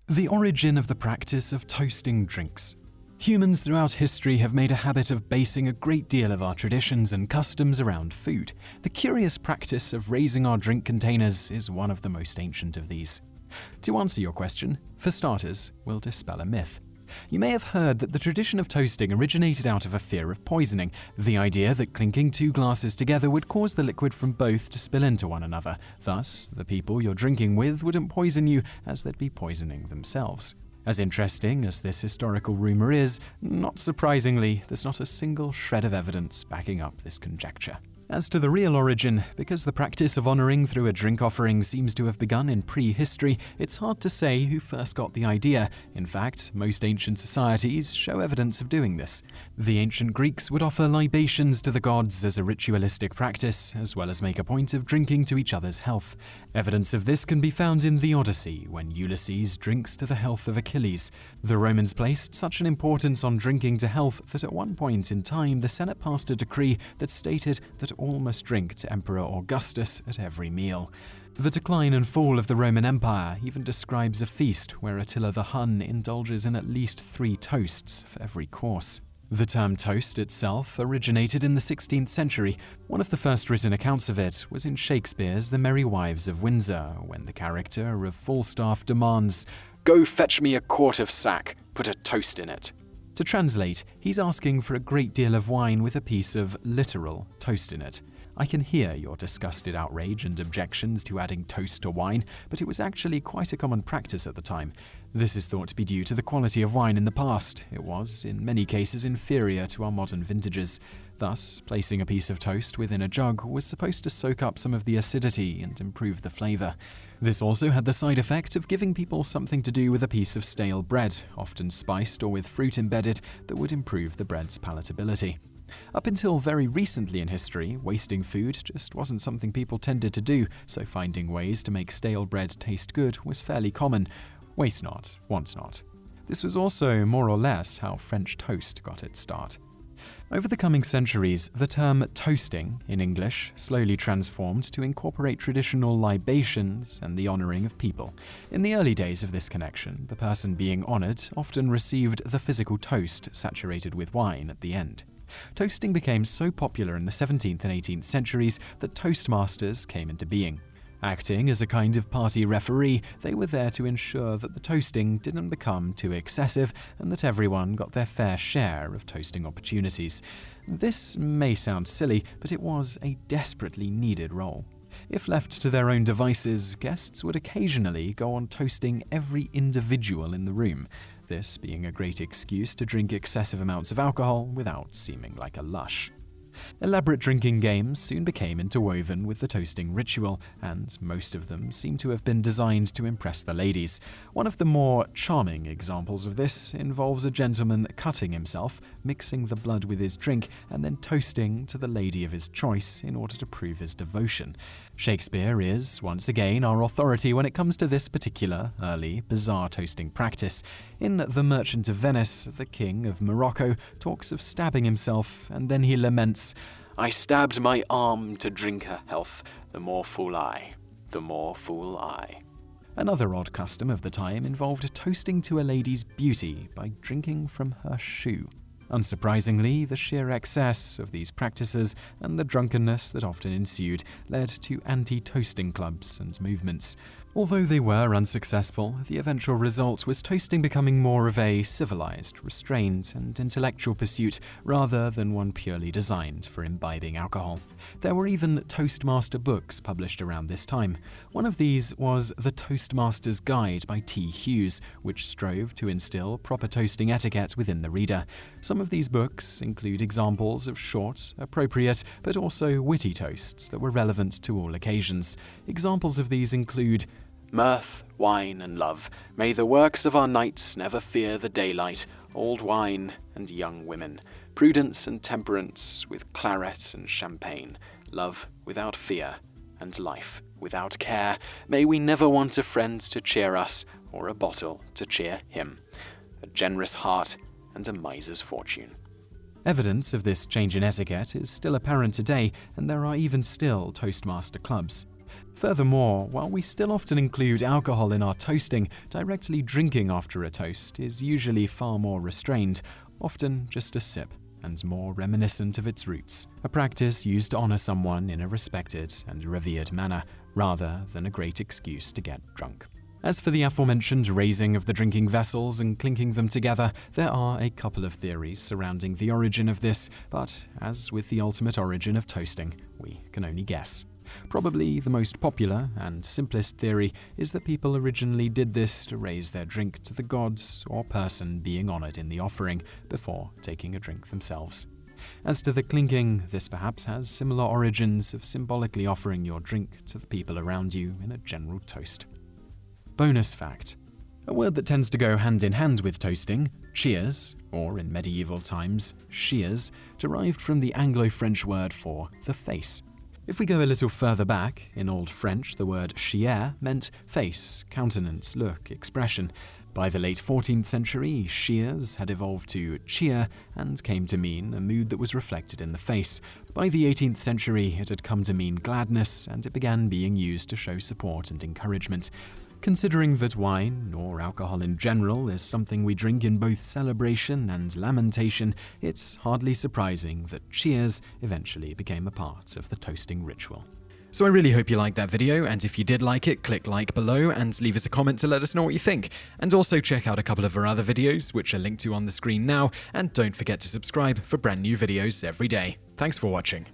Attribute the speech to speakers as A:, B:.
A: The origin of the practice of toasting drinks. Humans throughout history have made a habit of basing a great deal of our traditions and customs around food. The curious practice of raising our drink containers is one of the most ancient of these. To answer your question, for starters, we'll dispel a myth. You may have heard that the tradition of toasting originated out of a fear of poisoning, the idea that clinking two glasses together would cause the liquid from both to spill into one another. Thus, the people you're drinking with wouldn't poison you, as they'd be poisoning themselves. As interesting as this historical rumour is, not surprisingly, there's not a single shred of evidence backing up this conjecture. As to the real origin, because the practice of honouring through a drink offering seems to have begun in prehistory, it's hard to say who first got the idea. In fact, most ancient societies show evidence of doing this. The ancient Greeks would offer libations to the gods as a ritualistic practice, as well as make a point of drinking to each other's health. Evidence of this can be found in the Odyssey, when Ulysses drinks to the health of Achilles. The Romans placed such an importance on drinking to health that at one point in time the Senate passed a decree that stated that all must drink to Emperor Augustus at every meal. The decline and fall of the Roman Empire even describes a feast where Attila the Hun indulges in at least 3 toasts for every course. The term toast itself originated in the 16th century. One of the first written accounts of it was in Shakespeare's The Merry Wives of Windsor, when the character of Falstaff demands, "Go fetch me a quart of sack, put a toast in it." To translate, he's asking for a great deal of wine with a piece of literal toast in it. I can hear your disgusted outrage and objections to adding toast to wine, but it was actually quite a common practice at the time. This is thought to be due to the quality of wine in the past. It was, in many cases, inferior to our modern vintages. Thus, placing a piece of toast within a jug was supposed to soak up some of the acidity and improve the flavour. This also had the side effect of giving people something to do with a piece of stale bread, often spiced or with fruit embedded, that would improve the bread's palatability. Up until very recently in history, wasting food just wasn't something people tended to do, so finding ways to make stale bread taste good was fairly common. Waste not, want not. This was also more or less how French toast got its start. Over the coming centuries, the term toasting, in English, slowly transformed to incorporate traditional libations and the honouring of people. In the early days of this connection, the person being honoured often received the physical toast saturated with wine at the end. Toasting became so popular in the 17th and 18th centuries that toastmasters came into being. Acting as a kind of party referee, they were there to ensure that the toasting didn't become too excessive and that everyone got their fair share of toasting opportunities. This may sound silly, but it was a desperately needed role. If left to their own devices, guests would occasionally go on toasting every individual in the room, this being a great excuse to drink excessive amounts of alcohol without seeming like a lush. Elaborate drinking games soon became interwoven with the toasting ritual, and most of them seem to have been designed to impress the ladies. One of the more charming examples of this involves a gentleman cutting himself, mixing the blood with his drink, and then toasting to the lady of his choice in order to prove his devotion. Shakespeare is, once again, our authority when it comes to this particular, early, bizarre toasting practice. In The Merchant of Venice, the King of Morocco talks of stabbing himself, and then he laments, "I stabbed my arm to drink her health, the more fool I, the more fool I." Another odd custom of the time involved toasting to a lady's beauty by drinking from her shoe. Unsurprisingly, the sheer excess of these practices and the drunkenness that often ensued led to anti-toasting clubs and movements. Although they were unsuccessful, the eventual result was toasting becoming more of a civilized, restrained, and intellectual pursuit rather than one purely designed for imbibing alcohol. There were even Toastmaster books published around this time. One of these was The Toastmaster's Guide by T. Hughes, which strove to instill proper toasting etiquette within the reader. Some of these books include examples of short, appropriate, but also witty toasts that were relevant to all occasions. Examples of these include mirth, wine, and love. May the works of our knights never fear the daylight. Old wine and young women. Prudence and temperance with claret and champagne. Love without fear and life without care. May we never want a friend to cheer us or a bottle to cheer him. A generous heart and a miser's fortune. Evidence of this change in etiquette is still apparent today, and there are even still Toastmaster clubs. Furthermore, while we still often include alcohol in our toasting, directly drinking after a toast is usually far more restrained, often just a sip, and more reminiscent of its roots, a practice used to honor someone in a respected and revered manner, rather than a great excuse to get drunk. As for the aforementioned raising of the drinking vessels and clinking them together, there are a couple of theories surrounding the origin of this, but as with the ultimate origin of toasting, we can only guess. Probably the most popular and simplest theory is that people originally did this to raise their drink to the gods or person being honored in the offering before taking a drink themselves. As to the clinking, this perhaps has similar origins of symbolically offering your drink to the people around you in a general toast. Bonus fact: a word that tends to go hand in hand with toasting, cheers, or in medieval times, shears, derived from the Anglo-French word for the face. If we go a little further back, in Old French the word chier meant face, countenance, look, expression. By the late 14th century, shears had evolved to cheer and came to mean a mood that was reflected in the face. By the 18th century, it had come to mean gladness, and it began being used to show support and encouragement. Considering that wine, or alcohol in general, is something we drink in both celebration and lamentation, it's hardly surprising that cheers eventually became a part of the toasting ritual. So I really hope you liked that video, and if you did like it, click like below and leave us a comment to let us know what you think. And also check out a couple of our other videos, which are linked to on the screen now, and don't forget to subscribe for brand new videos every day. Thanks for watching.